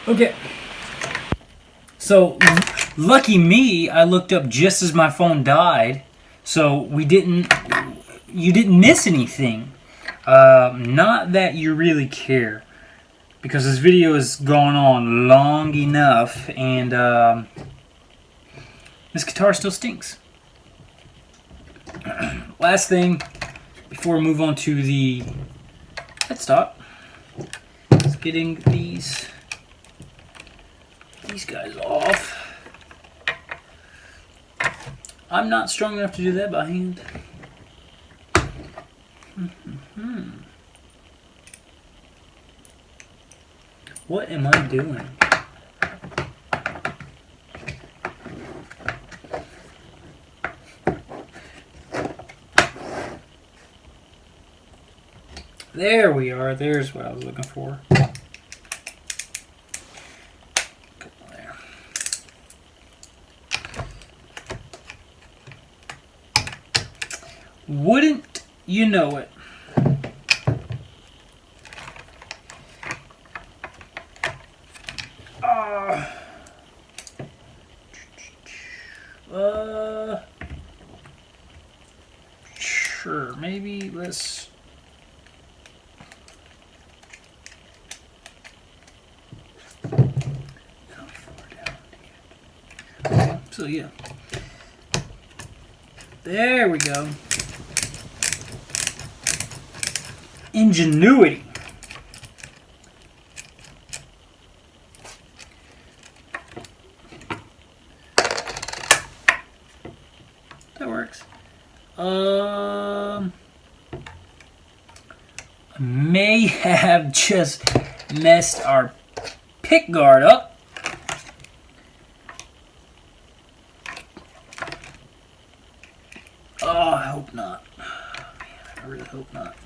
Okay. So, lucky me, I looked up just as my phone died. So, you didn't miss anything. Not that you really care. Because this video has gone on long enough, and this guitar still stinks. Last thing, before we move on to the headstock, is getting these guys off. I'm not strong enough to do that by hand. What am I doing? There we are. There's what I was looking for. There. Wouldn't you know it? Sure. Maybe let's. So yeah, there we go. Ingenuity. That works. I may have just messed our pick guard up. Oh, I hope not. Man, I really hope not.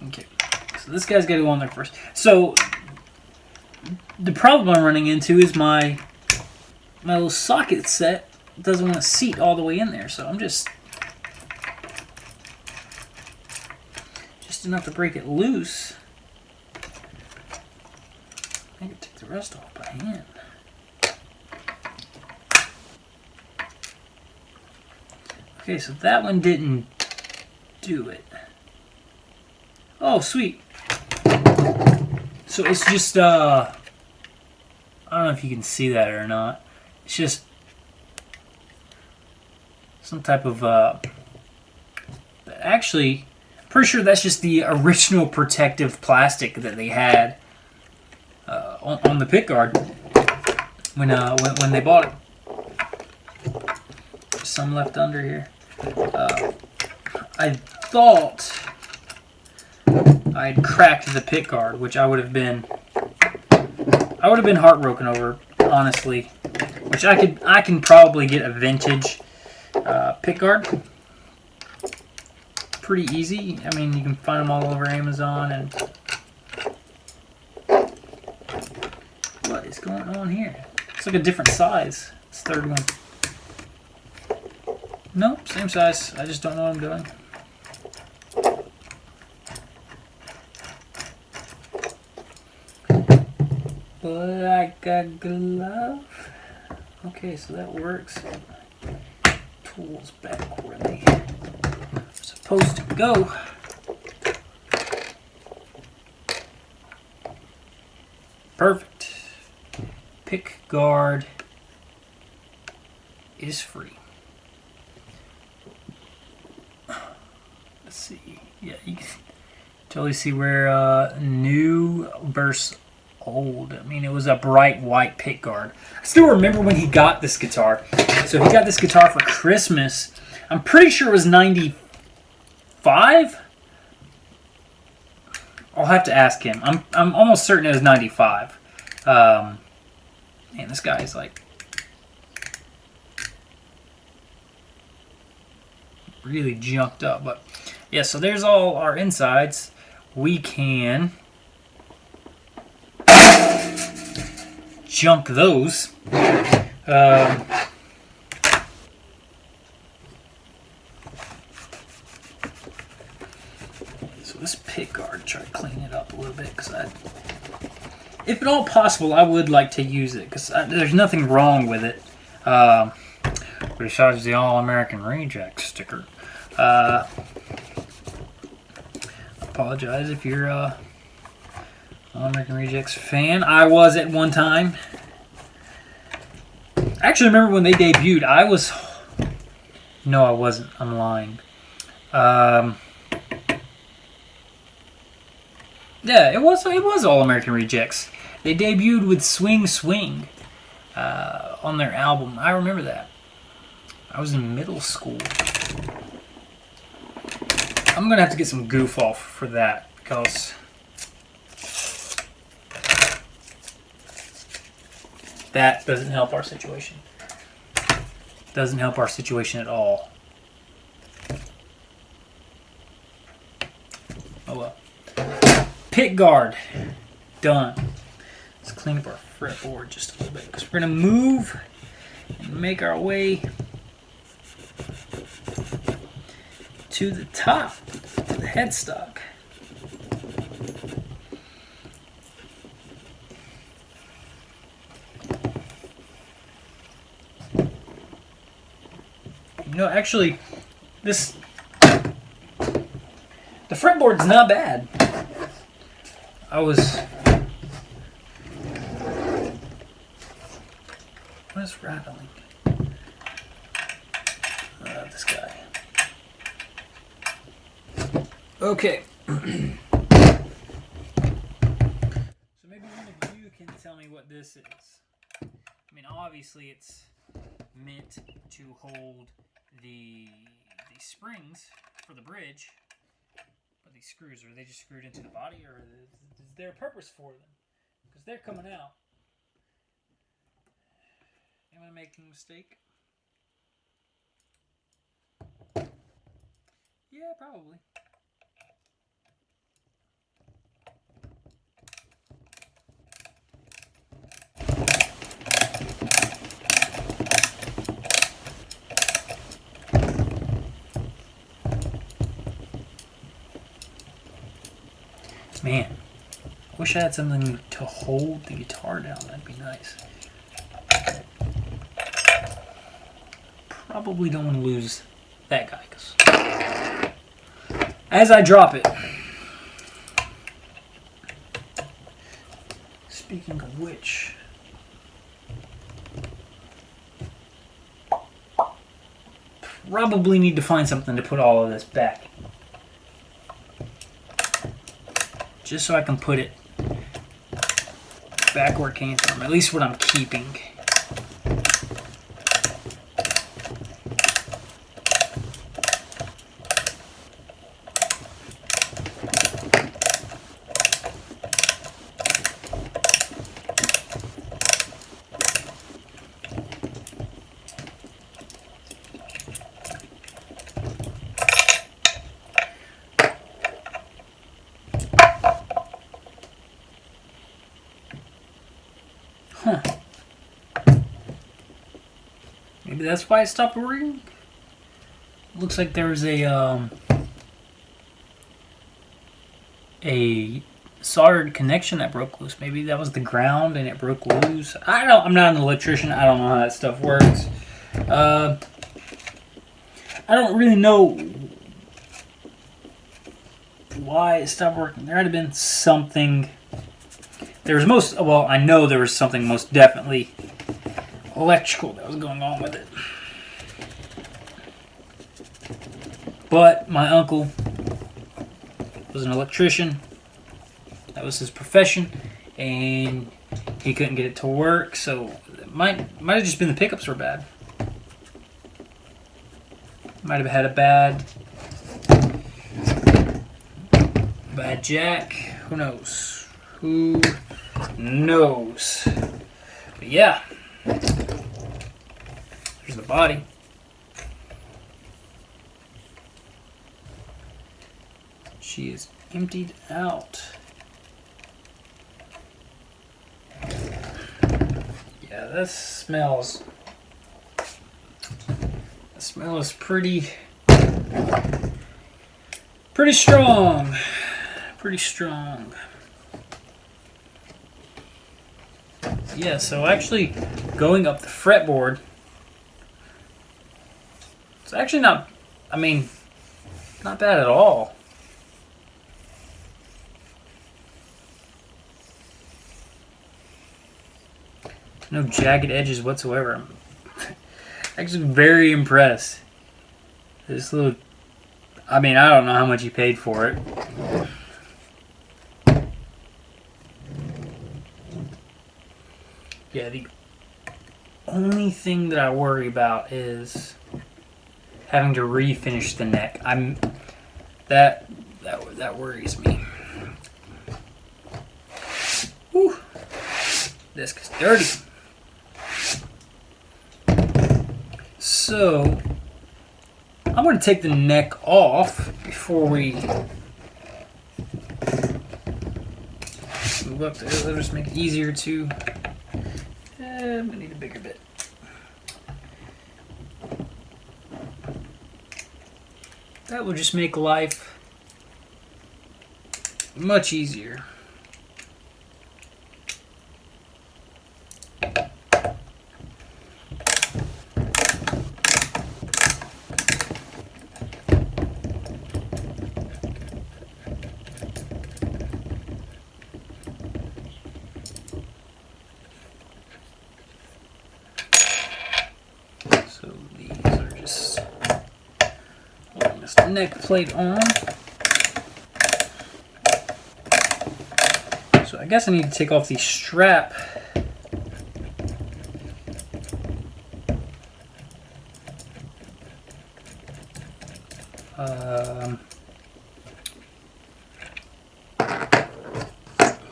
Okay, so this guy's got to go on there first. So the problem I'm running into is my little socket set doesn't want to seat all the way in there. So I'm just enough to break it loose. I can take the rest off by hand. Okay, so that one didn't do it. Oh, sweet. So it's just, I don't know if you can see that or not. It's just some type of, actually, pretty sure that's just the original protective plastic that they had on the pickguard when they bought it. There's some left under here. I thought I'd cracked the pickguard, which I would have been heartbroken over, honestly. Which I can probably get a vintage pickguard pretty easy. I mean, you can find them all over Amazon. And what is going on here? It's like a different size. This third one. Nope, same size. I just don't know what I'm doing. But I got glove. Okay, so that works. Tools back where they are supposed to go. Perfect. Pick guard is free. Let's see. Yeah, you can totally see where new versus old. I mean, it was a bright white pick guard. I still remember when he got this guitar. So he got this guitar for Christmas. I'm pretty sure it was 95. I'll have to ask him. I'm almost certain it was 95. Man, this guy is like really junked up. But yeah, so there's all our insides. We can junk those. So this pick guard, try to clean it up a little bit because I if at all possible, I would like to use it because there's nothing wrong with it. Besides the All-American Reject sticker. Apologize if you're a All-American Rejects fan. I was at one time. I actually remember when they debuted. No, I wasn't. I'm lying. Yeah, it was All-American Rejects. They debuted with Swing Swing on their album. I remember that. I was in middle school. I'm going to have to get some goof off for that because that doesn't help our situation. Doesn't help our situation at all. Oh well. Pick guard. Done. Let's clean up our fretboard just a little bit because we're going to move and make our way to the top, to the headstock. You know, actually, the fretboard's not bad. What is rattling? This guy. Okay. So maybe one of you can tell me what this is. I mean, obviously it's meant to hold the springs for the bridge, but these screws, are they just screwed into the body, or is there a purpose for them? Because they're coming out. Am I making a mistake? Yeah, probably. Man, I wish I had something to hold the guitar down. That'd be nice. Probably don't want to lose that guy, because as I drop it, speaking of which, probably need to find something to put all of this back. Just so I can put it back where it came from, at least what I'm keeping. Huh. Maybe that's why it stopped working? Looks like there was a soldered connection that broke loose. Maybe that was the ground and it broke loose. I'm not an electrician. I don't know how that stuff works. I don't really know why it stopped working. There had to have been something. I know there was something most definitely electrical that was going on with it. But my uncle was an electrician. That was his profession, and he couldn't get it to work, so it might have just been the pickups were bad. Might have had a bad jack. Who knows? Who knows? But yeah, there's the body. She is emptied out. Yeah, that smells. The smell is pretty strong. Pretty strong. Yeah, so actually going up the fretboard, it's actually not, I mean, not bad at all. No jagged edges whatsoever. I'm actually very impressed. This little, I mean, I don't know how much you paid for it. Yeah, the only thing that I worry about is having to refinish the neck. That worries me. Whew. Disc is dirty. So I'm going to take the neck off before we move up. That'll just make it easier to. I'm gonna need a bigger bit. That will just make life much easier. Neck plate on. So I guess I need to take off the strap.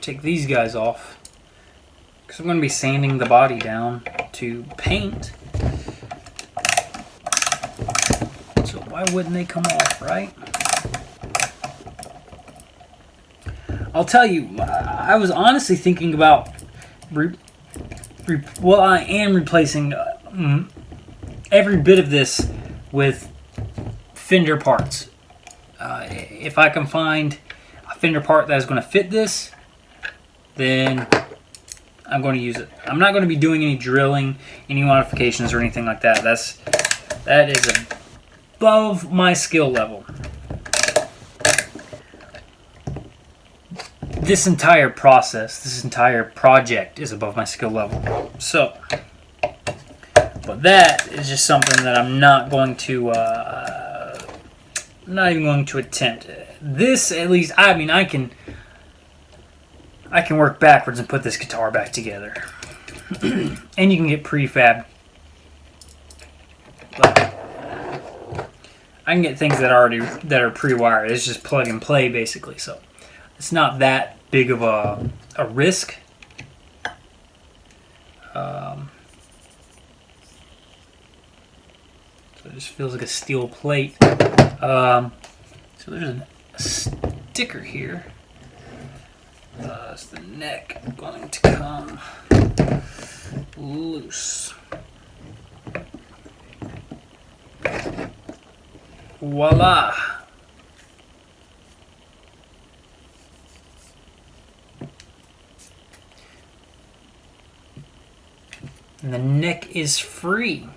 Take these guys off because I'm going to be sanding the body down to paint. Why wouldn't they come off, right? I'll tell you, I was honestly thinking about, well, I am replacing every bit of this with Fender parts. If I can find a Fender part that is going to fit this, then I'm going to use it. I'm not going to be doing any drilling, any modifications or anything like that. That is above my skill level. This entire process, this entire project is above my skill level. So, but that is just something that I'm not going to, not even going to attempt. This, at least, I mean, I can work backwards and put this guitar back together. And you can get prefab. But I can get things that are pre-wired. It's just plug and play basically. So it's not that big of a risk. So it just feels like a steel plate. So there's a sticker here. Is the neck going to come loose? Voila! And the neck is free.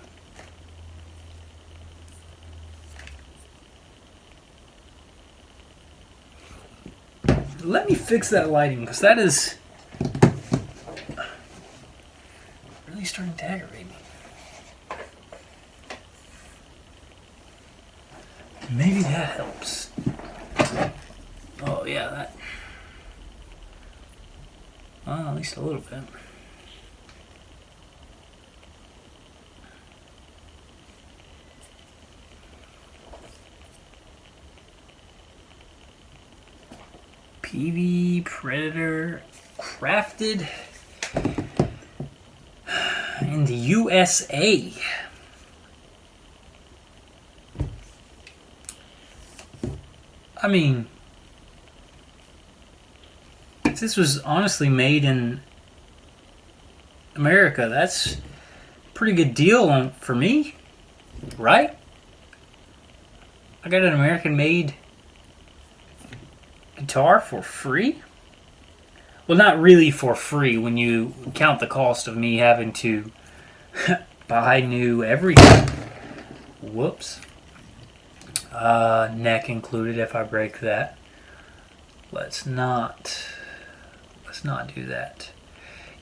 Let me fix that lighting because that is really starting to aggravate me. Maybe that helps. Oh yeah, that. Well, at least a little bit. Peavy Predator, crafted in the USA. I mean, if this was honestly made in America, that's a pretty good deal for me, right? I got an American-made guitar for free. Well, not really for free when you count the cost of me having to buy new everything. Whoops. Neck included if I break that. Let's not do that.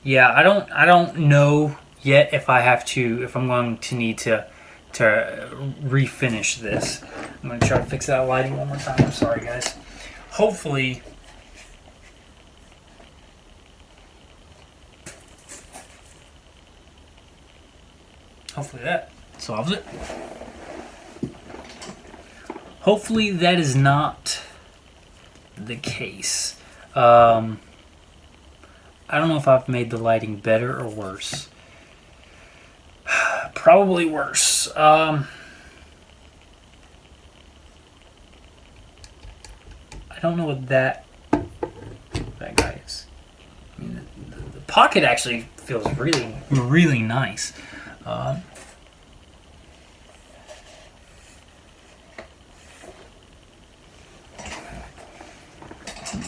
Yeah, I don't know yet if I'm going to need to refinish this. I'm going to try to fix that lighting one more time. I'm sorry, guys. Hopefully that solves it. Hopefully that is not the case. I don't know if I've made the lighting better or worse. Probably worse. I don't know what that guy is. I mean, the pocket actually feels really, really nice.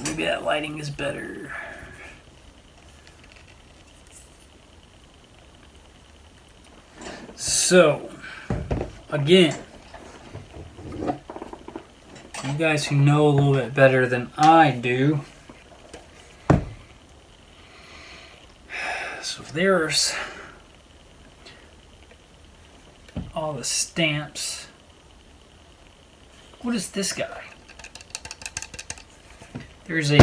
Maybe that lighting is better. So, again, you guys who know a little bit better than I do, so there's all the stamps. What is this guy? There's a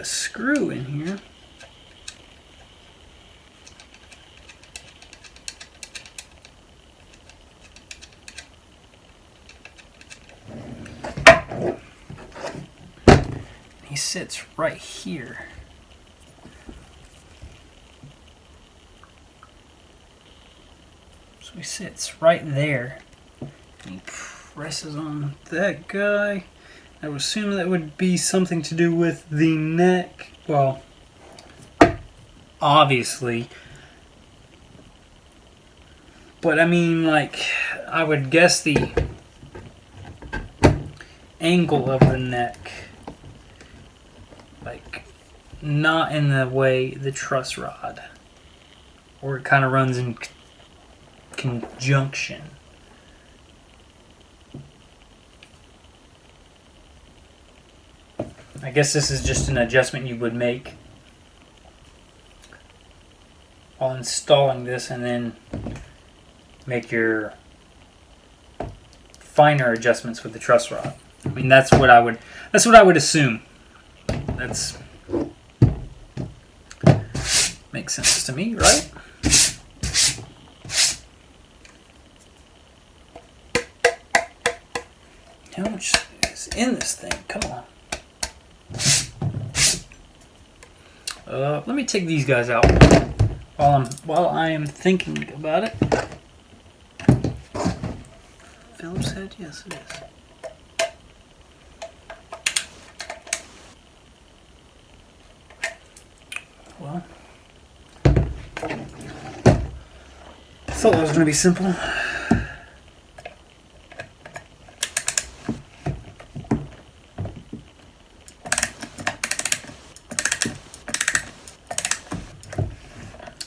screw in here. He sits right here. So he sits right there. And he presses on that guy. I would assume that would be something to do with the neck. Well, obviously. But I mean, like, I would guess the angle of the neck, like, not in the way the truss rod, or it kind of runs in conjunction. I guess this is just an adjustment you would make while installing this, and then make your finer adjustments with the truss rod. I mean, that's what I would assume. That's makes sense to me, right? How much is in this thing? Come on. Let me take these guys out while I am thinking about it. Phillips head? Yes, it is. Well, I thought that was going to be simple.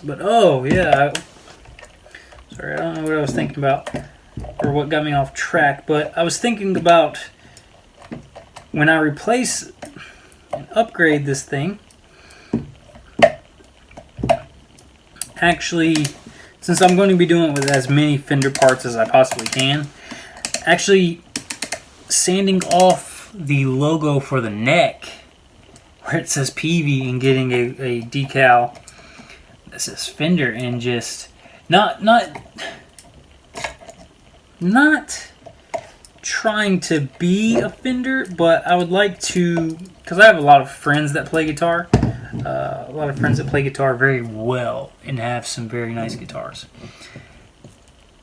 But oh yeah, sorry, I don't know what I was thinking about or what got me off track, but I was thinking about when I replace and upgrade this thing, actually, since I'm going to be doing it with as many Fender parts as I possibly can, actually sanding off the logo for the neck where it says peavy and getting a decal that says Fender, and just not trying to be a Fender, but I would like to, because I have a lot of friends that play guitar, very well and have some very nice guitars.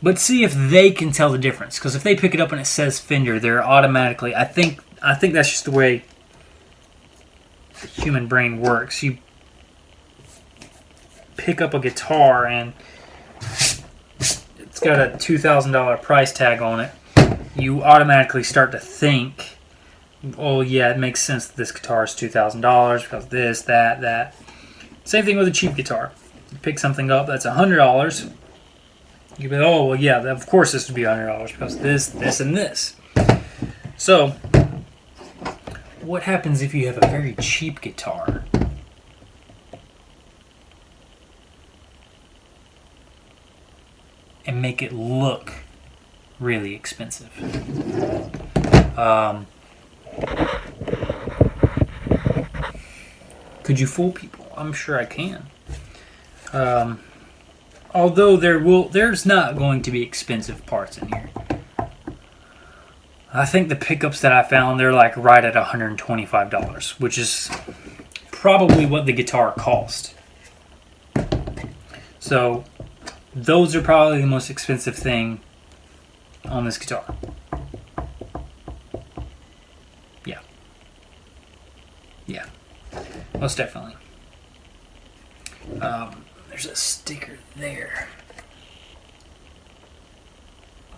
But see if they can tell the difference, because if they pick it up and it says Fender, they're automatically, I think that's just the way the human brain works. You pick up a guitar and it's got a $2,000 price tag on it, you automatically start to think, oh yeah, it makes sense that this guitar is $2,000 because this, that. Same thing with a cheap guitar. You pick something up that's $100, you be, oh well, yeah, of course this would be $100 because this, and this. So, what happens if you have a very cheap guitar? And make it look really expensive. Could you fool people? I'm sure I can. Although there's not going to be expensive parts in here. I think the pickups that I found, they're like right at $125, which is probably what the guitar cost. So those are probably the most expensive thing on this guitar. Yeah, most definitely. There's a sticker there.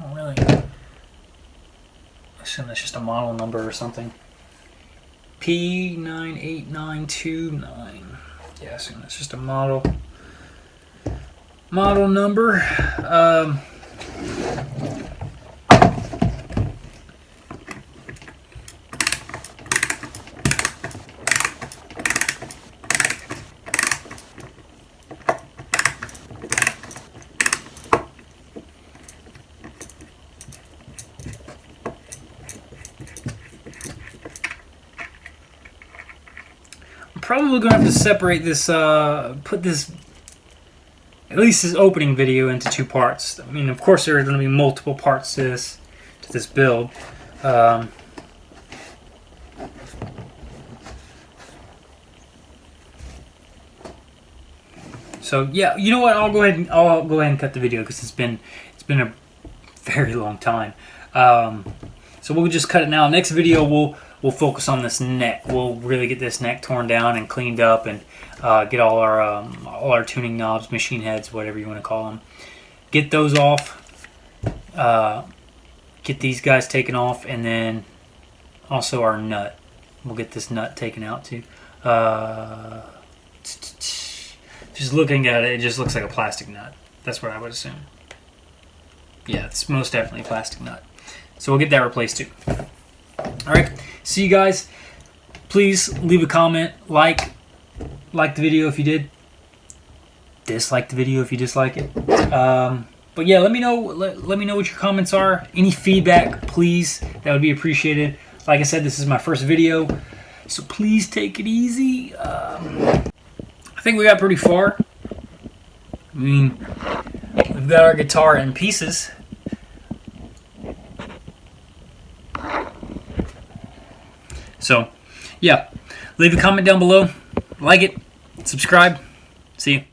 Oh, really? I assume that's just a model number or something. P98929. Yeah, I assume that's just a model number. Probably gonna have to separate this, put this, at least this opening video, into two parts. I mean, of course, there are going to be multiple parts to this build. So yeah, you know what? I'll go ahead and cut the video because it's been a very long time. So we'll just cut it now. Next video we'll focus on this neck. We'll really get this neck torn down and cleaned up, and get all our tuning knobs, machine heads, whatever you want to call them. Get those off. Get these guys taken off, and then also our nut. We'll get this nut taken out too. Just looking at it, it just looks like a plastic nut. That's what I would assume. Yeah, it's most definitely a plastic nut. So we'll get that replaced too. Alright, see you guys. Please leave a comment, like the video if you did, dislike the video if you dislike it. But yeah, let me know what your comments are. Any feedback, please, that would be appreciated. Like I said, this is my first video, so please take it easy. I think we got pretty far. I mean, we've got our guitar in pieces. So, yeah, leave a comment down below, like it, subscribe. See you.